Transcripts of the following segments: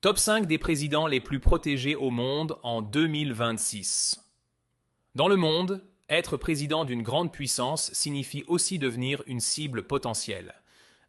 Top 5 des présidents les plus protégés au monde en 2026. Dans le monde, être président d'une grande puissance signifie aussi devenir une cible potentielle.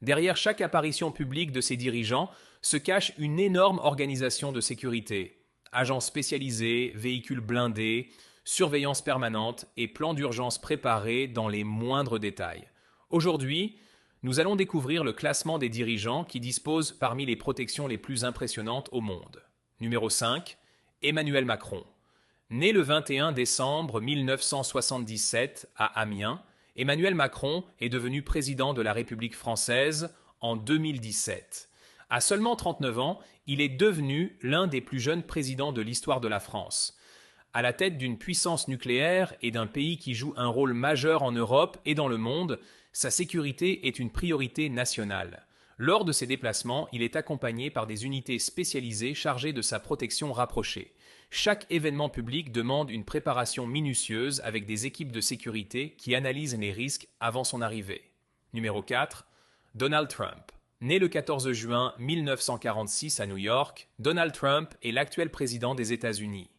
Derrière chaque apparition publique de ses dirigeants se cache une énorme organisation de sécurité. Agents spécialisés, véhicules blindés, surveillance permanente et plans d'urgence préparés dans les moindres détails. Aujourd'hui, nous allons découvrir le classement des dirigeants qui disposent parmi les protections les plus impressionnantes au monde. Numéro 5, Emmanuel Macron. Né le 21 décembre 1977 à Amiens, Emmanuel Macron est devenu président de la République française en 2017. À seulement 39 ans, il est devenu l'un des plus jeunes présidents de l'histoire de la France. À la tête d'une puissance nucléaire et d'un pays qui joue un rôle majeur en Europe et dans le monde, sa sécurité est une priorité nationale. Lors de ses déplacements, il est accompagné par des unités spécialisées chargées de sa protection rapprochée. Chaque événement public demande une préparation minutieuse avec des équipes de sécurité qui analysent les risques avant son arrivée. Numéro 4. Donald Trump. Né le 14 juin 1946 à New York, Donald Trump est l'actuel président des États-Unis.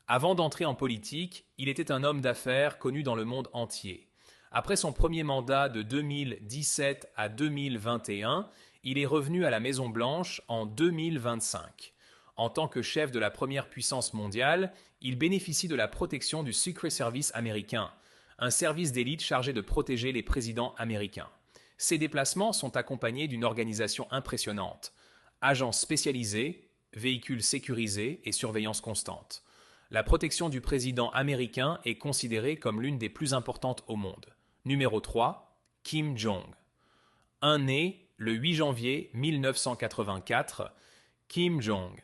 Avant d'entrer en politique, il était un homme d'affaires connu dans le monde entier. Après son premier mandat de 2017 à 2021, il est revenu à la Maison-Blanche en 2025. En tant que chef de la première puissance mondiale, il bénéficie de la protection du Secret Service américain, un service d'élite chargé de protéger les présidents américains. Ces déplacements sont accompagnés d'une organisation impressionnante. Agents spécialisés, véhicules sécurisés et surveillance constante. La protection du président américain est considérée comme l'une des plus importantes au monde. Numéro 3, Kim Jong. Né le 8 janvier 1984, Kim Jong.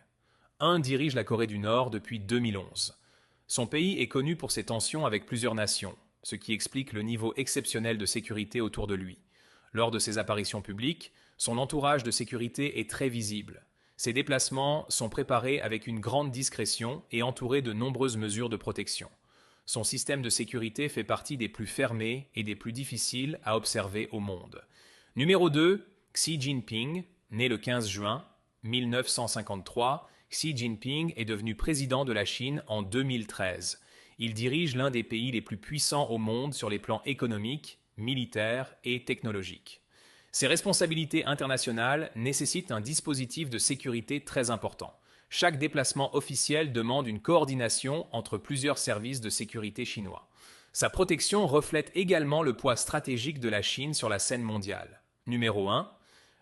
Dirige la Corée du Nord depuis 2011. Son pays est connu pour ses tensions avec plusieurs nations, ce qui explique le niveau exceptionnel de sécurité autour de lui. Lors de ses apparitions publiques, son entourage de sécurité est très visible. Ses déplacements sont préparés avec une grande discrétion et entourés de nombreuses mesures de protection. Son système de sécurité fait partie des plus fermés et des plus difficiles à observer au monde. Numéro 2, Xi Jinping, né le 15 juin 1953, Xi Jinping est devenu président de la Chine en 2013. Il dirige l'un des pays les plus puissants au monde sur les plans économiques, militaires et technologiques. Ses responsabilités internationales nécessitent un dispositif de sécurité très important. Chaque déplacement officiel demande une coordination entre plusieurs services de sécurité chinois. Sa protection reflète également le poids stratégique de la Chine sur la scène mondiale. Numéro 1.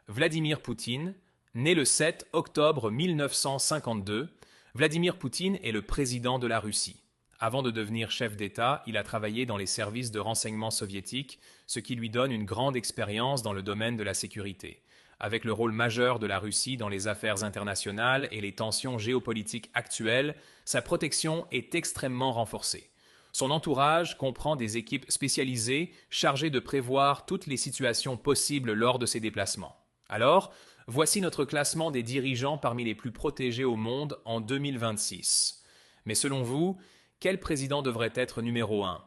Vladimir Poutine. Né le 7 octobre 1952, Vladimir Poutine est le président de la Russie. Avant de devenir chef d'État, il a travaillé dans les services de renseignement soviétiques, ce qui lui donne une grande expérience dans le domaine de la sécurité. Avec le rôle majeur de la Russie dans les affaires internationales et les tensions géopolitiques actuelles, sa protection est extrêmement renforcée. Son entourage comprend des équipes spécialisées chargées de prévoir toutes les situations possibles lors de ses déplacements. Alors, voici notre classement des dirigeants parmi les plus protégés au monde en 2026. Mais selon vous, quel président devrait être numéro 1?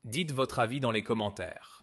Dites votre avis dans les commentaires.